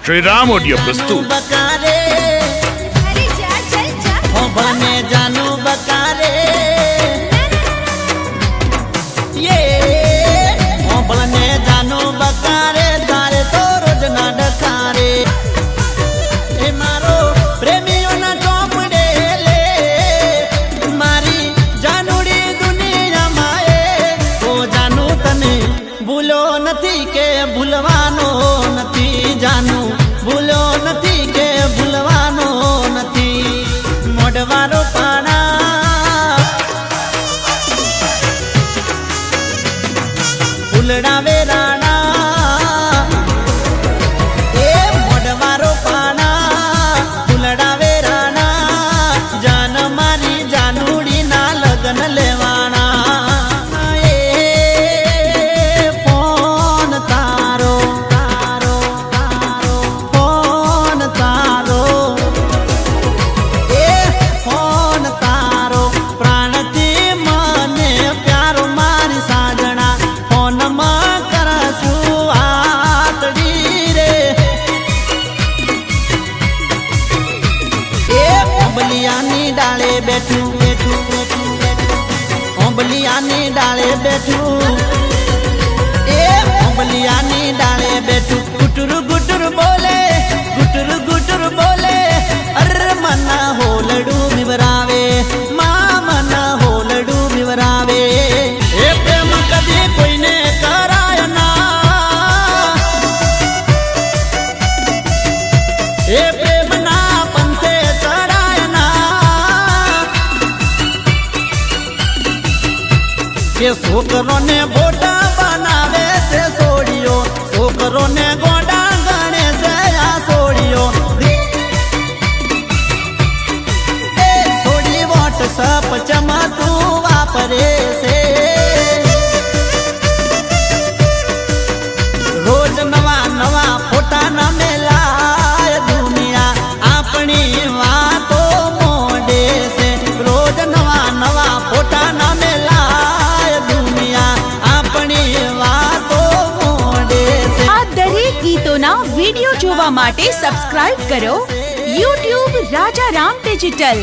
Shri Ram audio प्रस्तुत। बने जानू बकारे ये बने जानू बकारे तारे तो रोज ना डकारे ए मारो प्रेमियों ना चौपड़े ले मारी जानूड़ी दुनिया माए ओ जानू तने भूलो नथी के भूलवानो नथी जानू भूलो नथी के भूलवानो नथी मोडवारो पाना फूलड़ा वेराना ए मोडवारो पाना फूलड़ा वेराना जान मारी जानूड़ी ना लगन लेवाना ए फोन तारो तारो तारो फोन तारो डाले बैठू बैठू बैठू ओंबलियानी डाले बैठू ए ओंबलियानी डाले बैठू गुटुर गुटुर बोले अरे मना हो लडू मिवरावे मां मना हो लडू मिवरावे ए प्रेम कदी कोई ने कराय ना ए प्रेम ना पंथे के छोकरों ने बोटा बनावे से सोड़ियो छोकरों ने गोडा गणे से या सोड़ियो ए सोड़ी व्हाट्सएप चमा तू वापरे से रोज नवा नवा फोटा न मेला दुनिया अपनी वातो मोडे से रोज नवा नवा फोटा न मेला ગીતોના વિડિયો જોવા માટે સબસ્ક્રાઇબ કરો YouTube રાજા રામ ડિજિટલ।